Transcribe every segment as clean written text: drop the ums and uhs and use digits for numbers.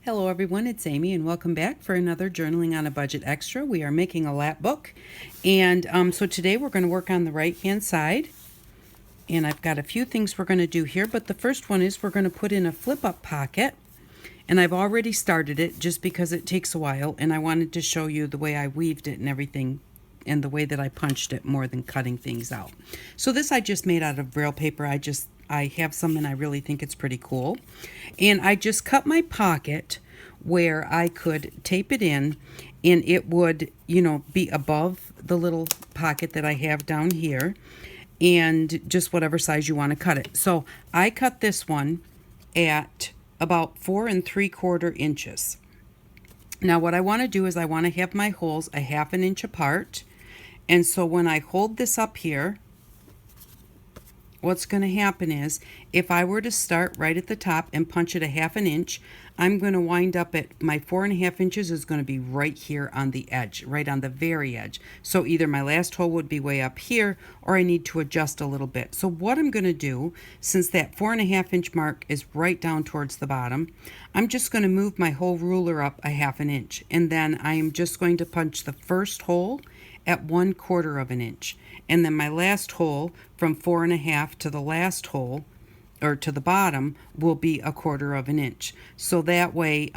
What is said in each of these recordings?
Hello everyone, it's Amy and welcome back for another Journaling on a Budget Extra. We are making a lap book, and so today we're going to work on the right hand side, and I've got a few things we're going to do here, but the first one is we're going to put in a flip up pocket, and I've already started it just because it takes a while, and I wanted to show you the way I weaved it and everything and the way that I punched it more than cutting things out. So this I just made out of Braille paper. I have some and I really think it's pretty cool. And I just cut my pocket where I could tape it in and it would, be above the little pocket that I have down here, and just whatever size you want to cut it. So I cut this one at about 4 3/4 inches. Now what I want to do is I want to have my holes a 1/2 inch apart. And so when I hold this up here, what's going to happen is if I were to start right at the top and punch it a 1/2 inch, I'm going to wind up at my 4 1/2 inches is going to be right here on the edge, right on the very edge. So either my last hole would be way up here or I need to adjust a little bit. So what I'm going to do, since that 4 1/2 inch mark is right down towards the bottom, I'm just going to move my whole ruler up a 1/2 inch, and then I am just going to punch the first hole at 1/4 inch, and then my last hole from 4 1/2 to the last hole, or to the bottom, will be 1/4 inch. So that way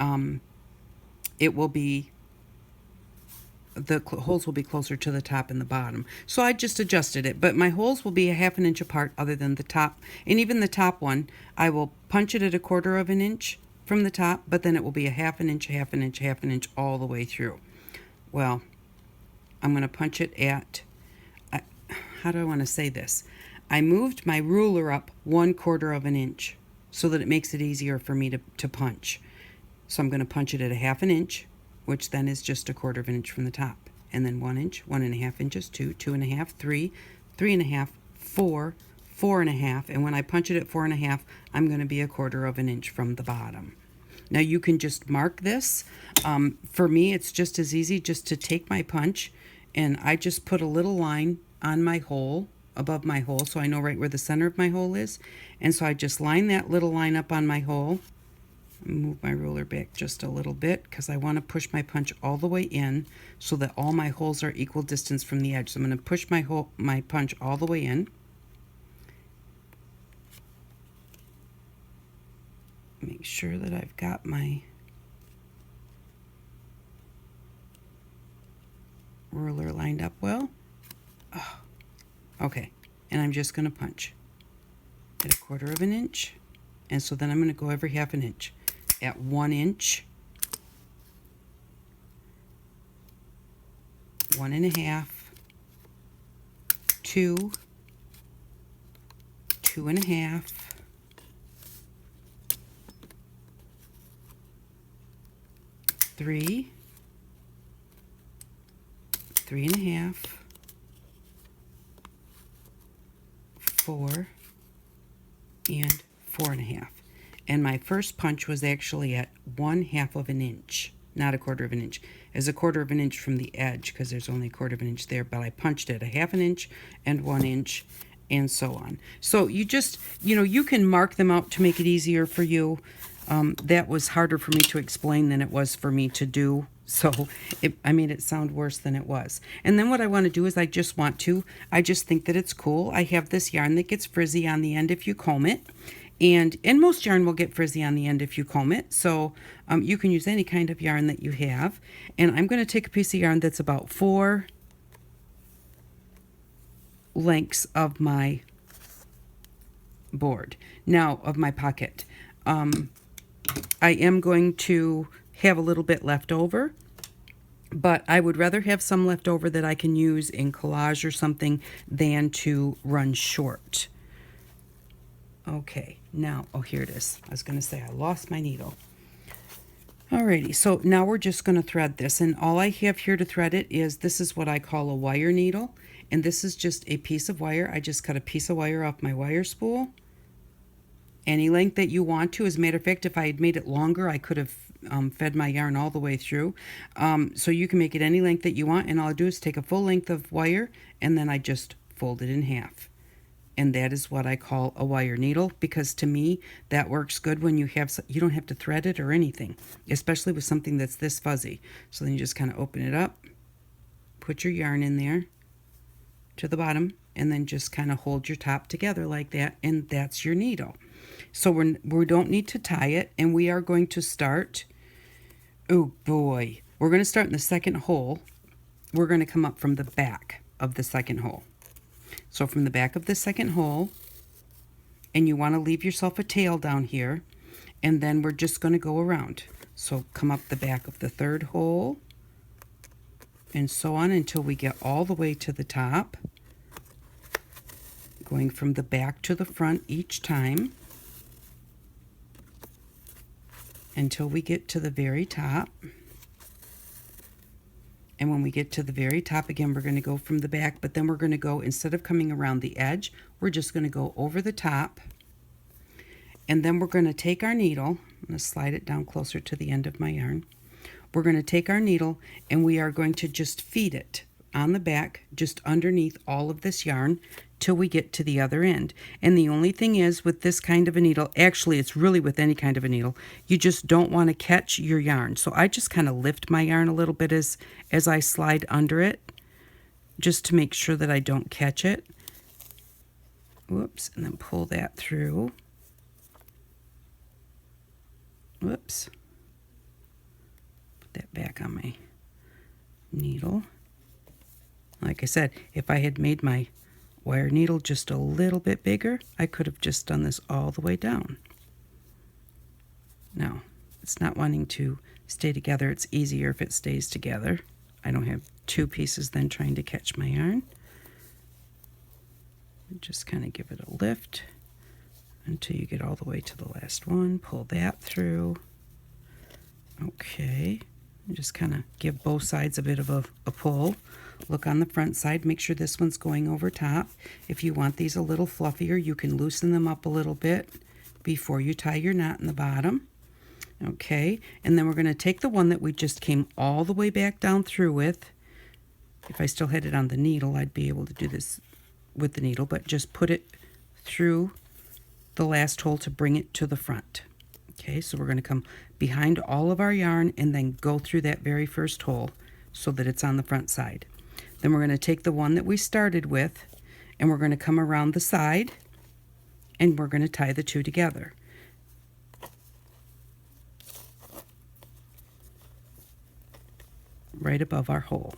it will be, the holes will be closer to the top and the bottom. So I just adjusted it, but my holes will be a 1/2 inch apart other than the top, and even the top one I will punch it at 1/4 inch from the top, but then it will be a 1/2 inch, 1/2 inch, 1/2 inch all the way through. Well, I'm going to punch it at, how do I want to say this? I moved my ruler up 1/4 inch so that it makes it easier for me to punch. So I'm going to punch it at a 1/2 inch, which then is just 1/4 inch from the top. And then 1 inch, 1 1/2 inches, 2, 2 1/2, 3, 3 1/2, 4, 4 1/2. And when I punch it at 4 1/2, I'm going to be 1/4 inch from the bottom. Now you can just mark this. For me, it's just as easy just to take my punch, and I just put a little line on my hole, above my hole, so I know right where the center of my hole is. And so I just line that little line up on my hole. Move my ruler back just a little bit because I want to push my punch all the way in so that all my holes are equal distance from the edge. So I'm going to push my punch all the way in. Make sure that I've got my ruler lined up well. Oh, okay, and I'm just going to punch at 1/4 inch, and so then I'm going to go every 1/2 inch at 1 inch, 1 1/2, 2, 2 1/2, 3, 3 1/2, 4, and 4 1/2. And my first punch was actually at 1/2 inch, not 1/4 inch. It's 1/4 inch from the edge because there's only 1/4 inch there, but I punched it a 1/2 inch and 1 inch and so on. So you just, you can mark them out to make it easier for you. That was harder for me to explain than it was for me to do. So I made it sound worse than it was. And then what I want to do is I just think that it's cool. I have this yarn that gets frizzy on the end if you comb it. And most yarn will get frizzy on the end if you comb it. So you can use any kind of yarn that you have. And I'm going to take a piece of yarn that's about 4 lengths of my board. Now, of my pocket. I am going to have a little bit left over, but I would rather have some left over that I can use in collage or something than to run short. Okay, now, oh, here it is. I was going to say I lost my needle. Alrighty, so now we're just going to thread this, and all I have here to thread it is, this is what I call a wire needle, and this is just a piece of wire. I just cut a piece of wire off my wire spool. Any length that you want to. As a matter of fact, if I had made it longer, I could have fed my yarn all the way through. So you can make it any length that you want, and all I do is take a full length of wire, and then I just fold it in half. and that is what I call a wire needle, because to me that works good when you don't have to thread it or anything, especially with something that's this fuzzy. So then you just kind of open it up, put your yarn in there to the bottom, and then just kind of hold your top together like that, and that's your needle. So we don't need to tie it, and we are going to start, oh boy, we're going to start in the second hole. We're going to come up from the back of the second hole. So from the back of the second hole, and you want to leave yourself a tail down here, and then we're just going to go around. So come up the back of the third hole, and so on until we get all the way to the top, going from the back to the front each time until we get to the very top. And when we get to the very top, again, we're going to go from the back, but then we're going to go, instead of coming around the edge, we're just going to go over the top. And then we're going to take our needle, I'm going to slide it down closer to the end of my yarn. We're going to take our needle and we are going to just feed it on the back, just underneath all of this yarn, till we get to the other end. And the only thing is, with this kind of a needle, actually it's really with any kind of a needle, you just don't want to catch your yarn. So I just kind of lift my yarn a little bit as I slide under it, just to make sure that I don't catch it. Whoops, and then pull that through. Whoops. Put that back on my needle. Like I said, if I had made my wire needle just a little bit bigger, I could have just done this all the way down. Now, it's not wanting to stay together. It's easier if it stays together. I don't have two pieces then trying to catch my yarn. Just kind of give it a lift until you get all the way to the last one. Pull that through. Okay. And just kind of give both sides a bit of a pull. Look on the front side. Make sure this one's going over top. If you want these a little fluffier, you can loosen them up a little bit before you tie your knot in the bottom. Okay. And then we're going to take the one that we just came all the way back down through with. If I still had it on the needle, I'd be able to do this with the needle, but just put it through the last hole to bring it to the front. Okay, so we're going to come behind all of our yarn and then go through that very first hole so that it's on the front side. Then we're going to take the one that we started with and we're going to come around the side and we're going to tie the two together. Right above our hole.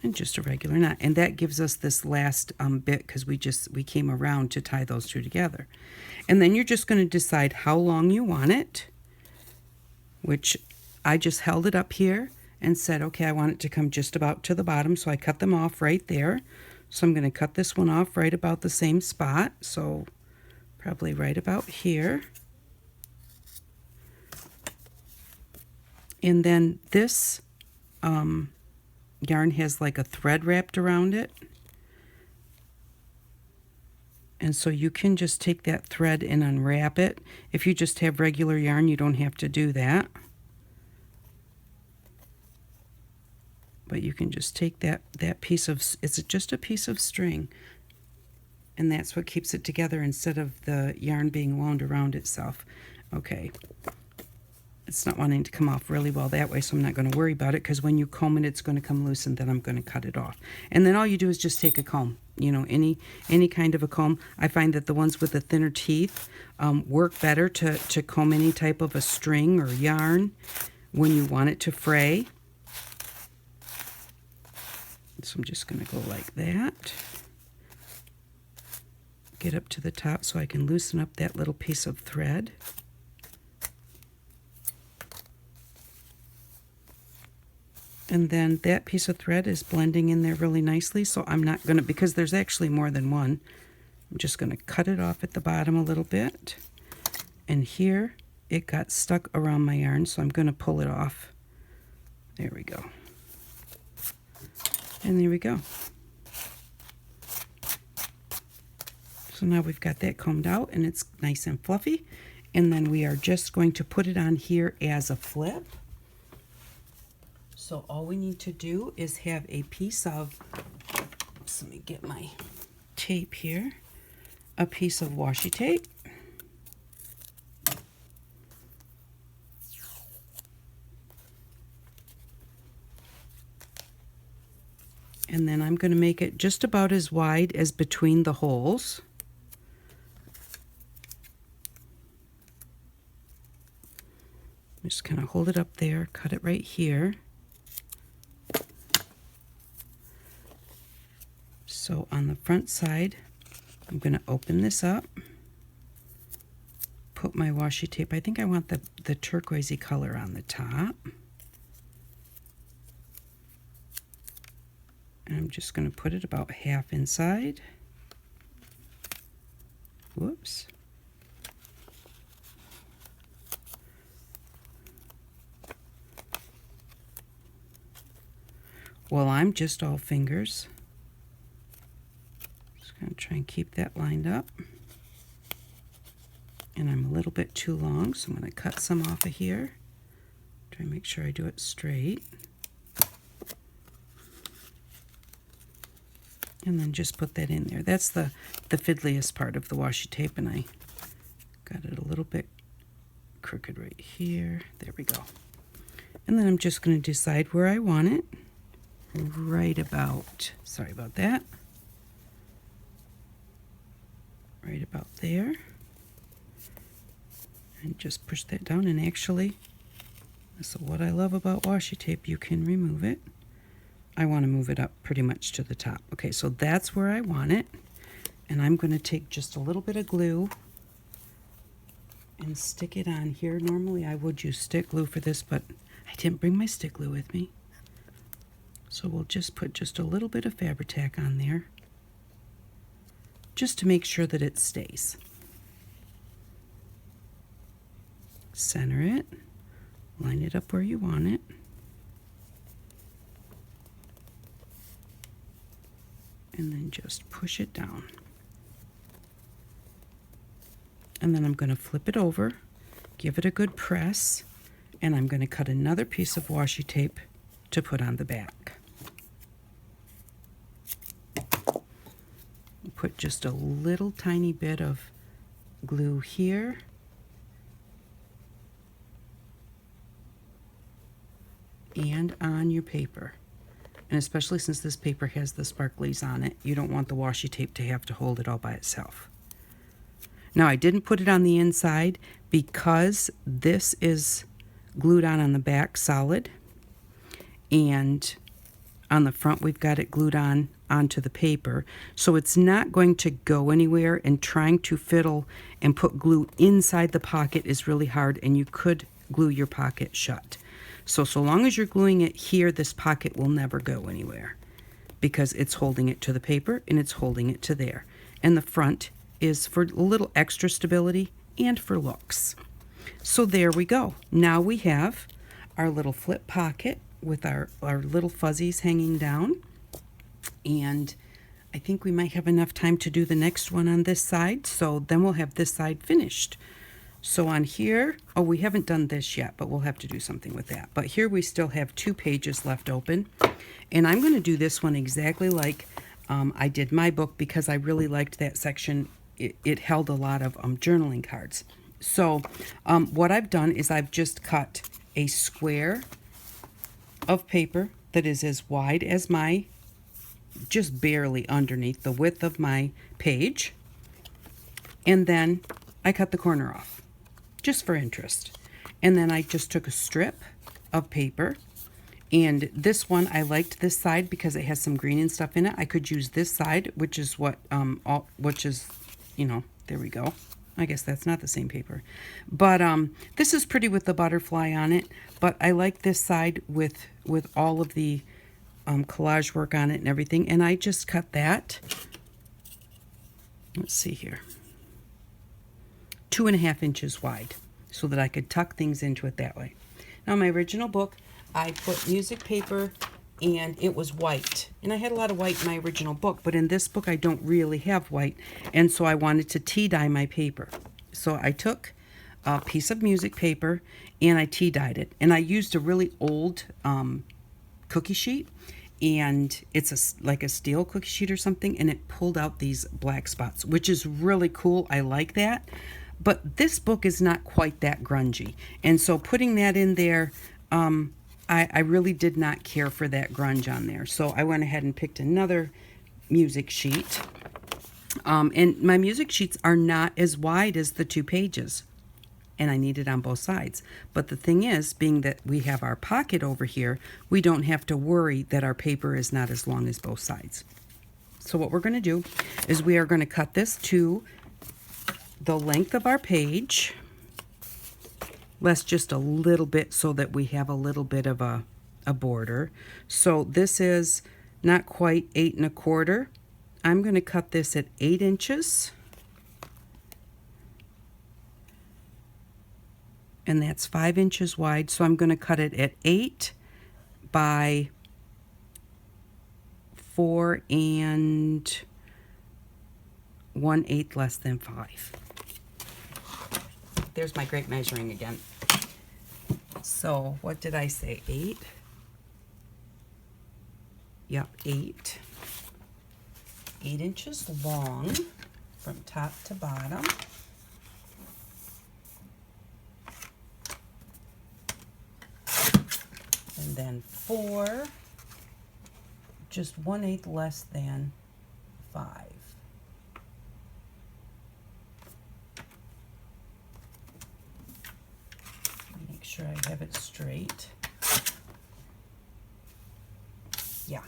And just a regular knot, and that gives us this last bit because we came around to tie those two together. And then you're just going to decide how long you want it, which I just held it up here and said, okay, I want it to come just about to the bottom, so I cut them off right there. So I'm going to cut this one off right about the same spot, so probably right about here. And then this yarn has like a thread wrapped around it, and so you can just take that thread and unwrap it. If you just have regular yarn, you don't have to do that, but you can just take that piece of, it's just a piece of string, and that's what keeps it together instead of the yarn being wound around itself. Okay. It's not wanting to come off really well that way, so I'm not going to worry about it, because when you comb it, it's going to come loose, and then I'm going to cut it off. And then all you do is just take a comb, you know, any kind of a comb. I find that the ones with the thinner teeth work better to comb any type of a string or yarn when you want it to fray. So I'm just going to go like that. Get up to the top so I can loosen up that little piece of thread. And then that piece of thread is blending in there really nicely, so I'm not going to, because there's actually more than one, I'm just going to cut it off at the bottom a little bit. And here it got stuck around my yarn, so I'm going to pull it off. There we go. And there we go. So now we've got that combed out and it's nice and fluffy. And then we are just going to put it on here as a flip. So all we need to do is have a piece of, let me get my tape here, a piece of washi tape. And then I'm going to make it just about as wide as between the holes. Just kind of hold it up there, cut it right here. So on the front side, I'm going to open this up, put my washi tape. I think I want the turquoisey color on the top. And I'm just going to put it about half inside. Whoops. Well, I'm just all fingers. Just going to try and keep that lined up. And I'm a little bit too long, so I'm going to cut some off of here. Try and make sure I do it straight. And then just put that in there. That's the fiddliest part of the washi tape, and I got it a little bit crooked right here. There we go. And then I'm just going to decide where I want it. Right about, sorry about that. Right about there. And just push that down, and actually, this is what I love about washi tape. You can remove it. I want to move it up pretty much to the top. Okay, so that's where I want it. And I'm going to take just a little bit of glue and stick it on here. Normally I would use stick glue for this, but I didn't bring my stick glue with me. So we'll just put just a little bit of Fabri-Tac on there, just to make sure that it stays. Center it, line it up where you want it. And then just push it down. And then I'm going to flip it over, give it a good press, and I'm going to cut another piece of washi tape to put on the back. Put just a little tiny bit of glue here. And on your paper. And especially since this paper has the sparklies on it, you don't want the washi tape to have to hold it all by itself. Now, I didn't put it on the inside because this is glued on the back solid, and on the front we've got it glued on onto the paper, so it's not going to go anywhere, and trying to fiddle and put glue inside the pocket is really hard, and you could glue your pocket shut. So long as you're gluing it here, this pocket will never go anywhere because it's holding it to the paper and it's holding it to there. And the front is for a little extra stability and for looks. So there we go. Now we have our little flip pocket with our little fuzzies hanging down. And I think we might have enough time to do the next one on this side. So then we'll have this side finished. So on here, oh, we haven't done this yet, but we'll have to do something with that. But here we still have 2 pages left open. And I'm going to do this one exactly like I did my book because I really liked that section. It held a lot of journaling cards. So what I've done is I've just cut a square of paper that is as wide as my, just barely underneath the width of my page. And then I cut the corner off, just for interest. And then I just took a strip of paper, and this one, I liked this side because it has some green and stuff in it. I could use this side, which is what, you know, there we go. I guess that's not the same paper. But this is pretty with the butterfly on it, but I like this side with all of the collage work on it and everything, and I just cut that. Let's see here. 2.5 inches wide so that I could tuck things into it that way. Now, my original book, I put music paper and it was white. And I had a lot of white in my original book, but in this book I don't really have white. And so I wanted to tea dye my paper. So I took a piece of music paper and I tea dyed it. And I used a really old cookie sheet, and it's like a steel cookie sheet or something, and it pulled out these black spots, which is really cool. I like that. But this book is not quite that grungy. And so putting that in there, I really did not care for that grunge on there. So I went ahead and picked another music sheet. And my music sheets are not as wide as the 2 pages. And I need it on both sides. But the thing is, being that we have our pocket over here, we don't have to worry that our paper is not as long as both sides. So what we're going to do is we are going to cut this to the length of our page, less just a little bit so that we have a little bit of a border. So this is not quite 8 1/4. I'm going to cut this at 8 inches. And that's 5 inches wide. So I'm going to cut it at 8 by 4 1/8 less than 5. There's my great measuring again. So what did I say? 8? Yep, 8. 8 inches long from top to bottom. And then 4, just 1/8 less than 5. Make sure I have it straight. Yeah.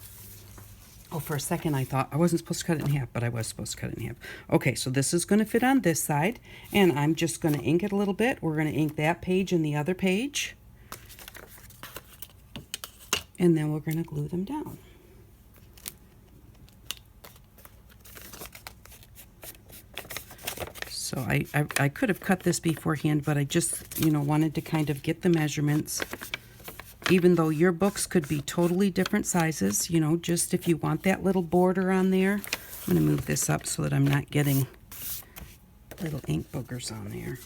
Oh, for a second I thought I wasn't supposed to cut it in half, but I was supposed to cut it in half. Okay, so this is going to fit on this side, and I'm just going to ink it a little bit. We're going to ink that page and the other page. And then we're going to glue them down. So I could have cut this beforehand, but I just, wanted to kind of get the measurements. Even though your books could be totally different sizes, just if you want that little border on there. I'm going to move this up so that I'm not getting little ink boogers on there.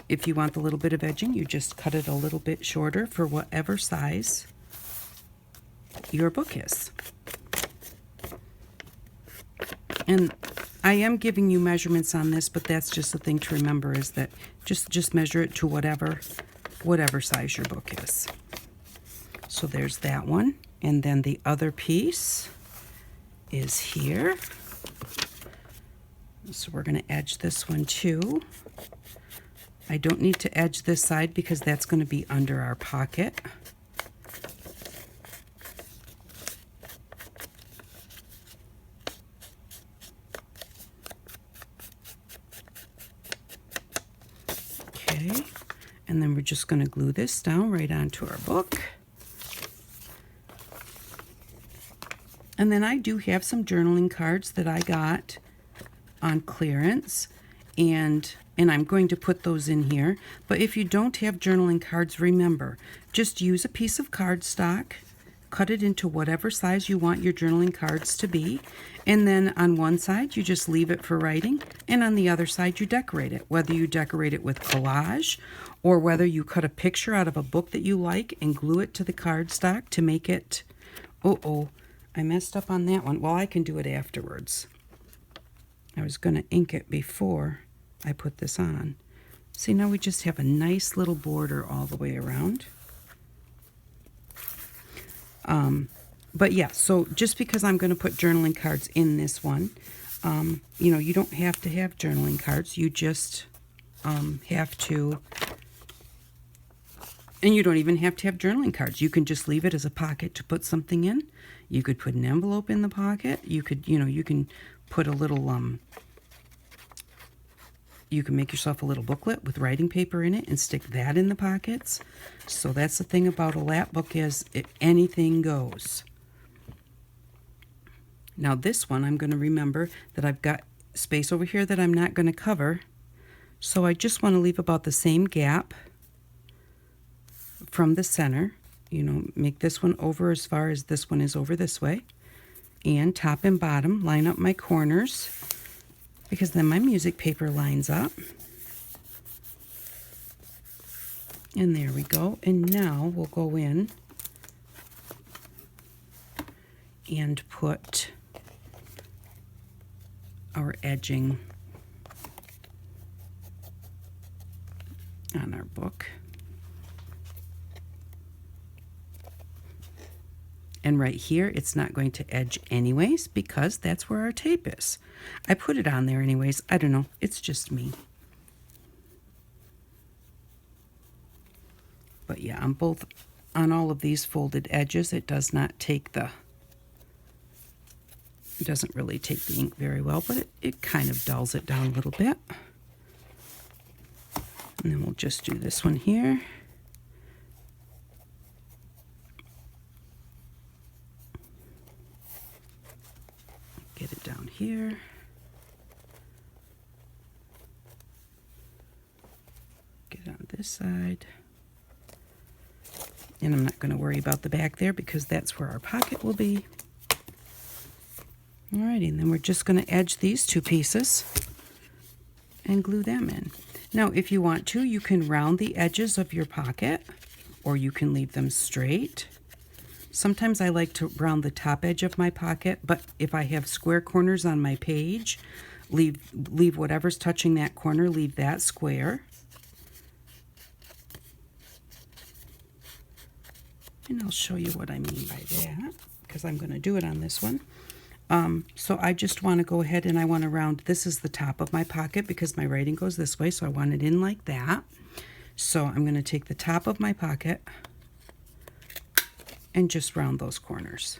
If you want the little bit of edging, you just cut it a little bit shorter for whatever size your book is. And I am giving you measurements on this, but that's just the thing to remember, is that just measure it to whatever size your book is. So there's that one. And then the other piece is here. So we're going to edge this one too. I don't need to edge this side because that's going to be under our pocket. Okay, and then we're just going to glue this down right onto our book. And then I do have some journaling cards that I got on clearance, and I'm going to put those in here. But if you don't have journaling cards, remember, just use a piece of cardstock, cut it into whatever size you want your journaling cards to be, and then on one side you just leave it for writing, and on the other side you decorate it. Whether you decorate it with collage, or whether you cut a picture out of a book that you like and glue it to the cardstock to make it... Oh, I messed up on that one. Well, I can do it afterwards. I was going to ink it before I put this on. See, now we just have a nice little border all the way around. But yeah, so just because I'm going to put journaling cards in this one, you don't have to have journaling cards. You just have to, and you don't even have to have journaling cards. You can just leave it as a pocket to put something in. You could put an envelope in the pocket. You could, you can put a little, you can make yourself a little booklet with writing paper in it and stick that in the pockets. So that's the thing about a lap book, is anything goes. Now this one, I'm going to remember that I've got space over here that I'm not going to cover. So I just want to leave about the same gap from the center. Make this one over as far as this one is over this way. And top and bottom, line up my corners. because then my music paper lines up. And there we go. And now we'll go in and put our edging on our book. And right here, it's not going to edge anyways because that's where our tape is. I put it on there anyways. I don't know. It's just me. But yeah, on all of these folded edges, it does not take it doesn't really take the ink very well, but it kind of dulls it down a little bit. And then we'll just do this one here. Get it down here. Get it on this side. And I'm not going to worry about the back there because that's where our pocket will be. Alrighty, and then we're just going to edge these two pieces and glue them in. Now, if you want to, you can round the edges of your pocket, or you can leave them straight. Sometimes I like to round the top edge of my pocket, but if I have square corners on my page, leave whatever's touching that corner, leave that square. And I'll show you what I mean by that, because I'm going to do it on this one. So I just want to go ahead and I want to round, this is the top of my pocket because my writing goes this way, so I want it in like that. So I'm going to take the top of my pocket and just round those corners.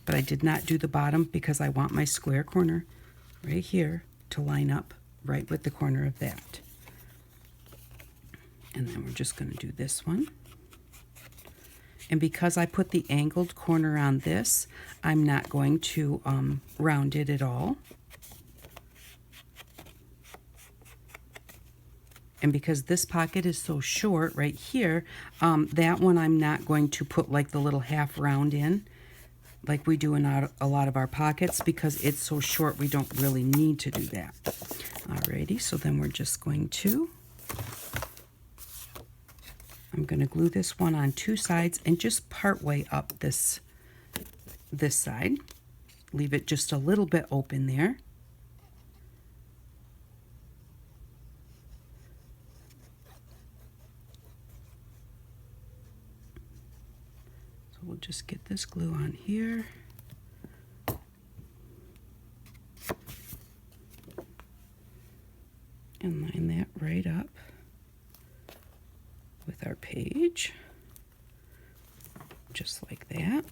But I did not do the bottom because I want my square corner right here to line up right with the corner of that. And then we're just going to do this one. And because I put the angled corner on this, I'm not going to round it at all. And because this pocket is so short right here, that one I'm not going to put like the little half round in like we do in a lot of our pockets because it's so short we don't really need to do that. Alrighty, so then we're just going to, I'm going to glue this one on two sides and just part way up this side. Leave it just a little bit open there. So we'll just get this glue on here. And line that right up with our page, just like that.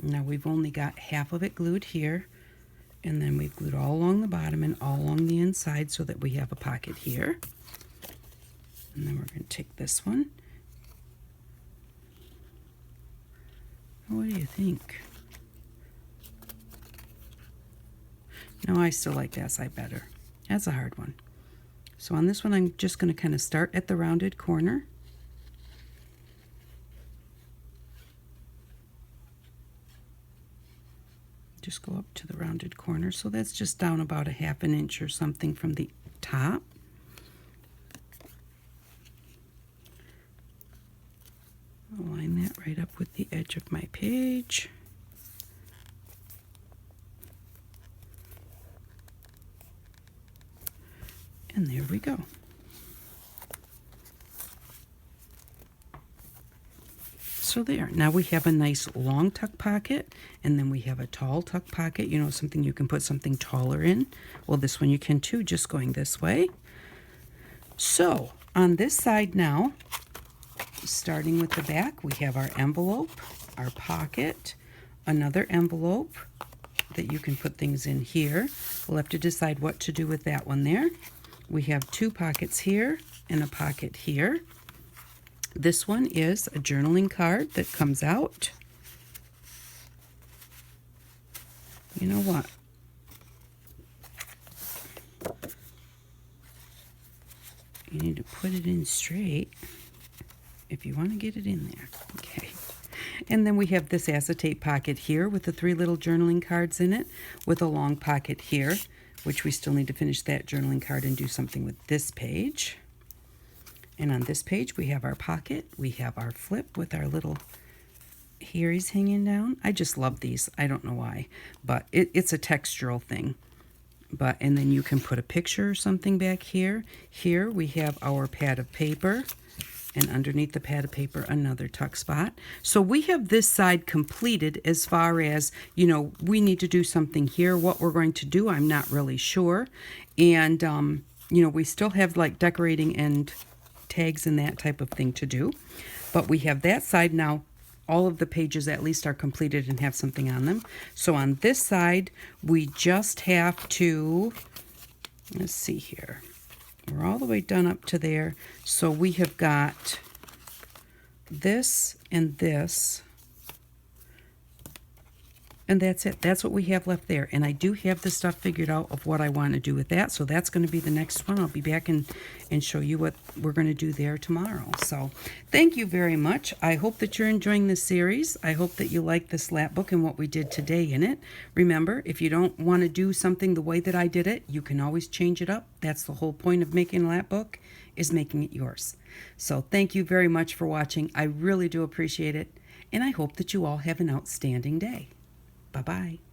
Now we've only got half of it glued here, and then we've glued all along the bottom and all along the inside so that we have a pocket here. And then we're going to take this one. What do you think? No, I still like that side better. That's a hard one. So on this one, I'm just going to kind of start at the rounded corner. Just go up to the rounded corner. So that's just down about a ½ inch or something from the top. I'll line that right up with the edge of my page. And there we go. So there, now we have a nice long tuck pocket, and then we have a tall tuck pocket, you know, something you can put something taller in. Well, this one you can too, just going this way. So on this side now, starting with the back, we have our envelope, our pocket, another envelope that you can put things in here. We'll have to decide what to do with that one there. We have two pockets here and a pocket here. This one is a journaling card that comes out. You know what? You need to put it in straight if you want to get it in there. Okay. And then we have this acetate pocket here with the 3 little journaling cards in it, with a long pocket here, which we still need to finish that journaling card and do something with this page. And on this page we have our pocket, we have our flip with our little hairs hanging down. I just love these. I don't know why, but it's a textural thing. And then you can put a picture or something back here. Here we have our pad of paper, and underneath the pad of paper another tuck spot. So we have this side completed as far as, you know, we need to do something here. What we're going to do, I'm not really sure. And, you know, we still have like decorating and tags and that type of thing to do. But we have that side now. All of the pages at least are completed and have something on them. So on this side, we just have to, let's see here. We're all the way done up to there. So we have got this and this. And that's it. That's what we have left there. And I do have the stuff figured out of what I want to do with that. So that's going to be the next one. I'll be back and show you what we're going to do there tomorrow. So thank you very much. I hope that you're enjoying this series. I hope that you like this lap book and what we did today in it. Remember, if you don't want to do something the way that I did it, you can always change it up. That's the whole point of making a lap book, is making it yours. So thank you very much for watching. I really do appreciate it. And I hope that you all have an outstanding day. Bye-bye.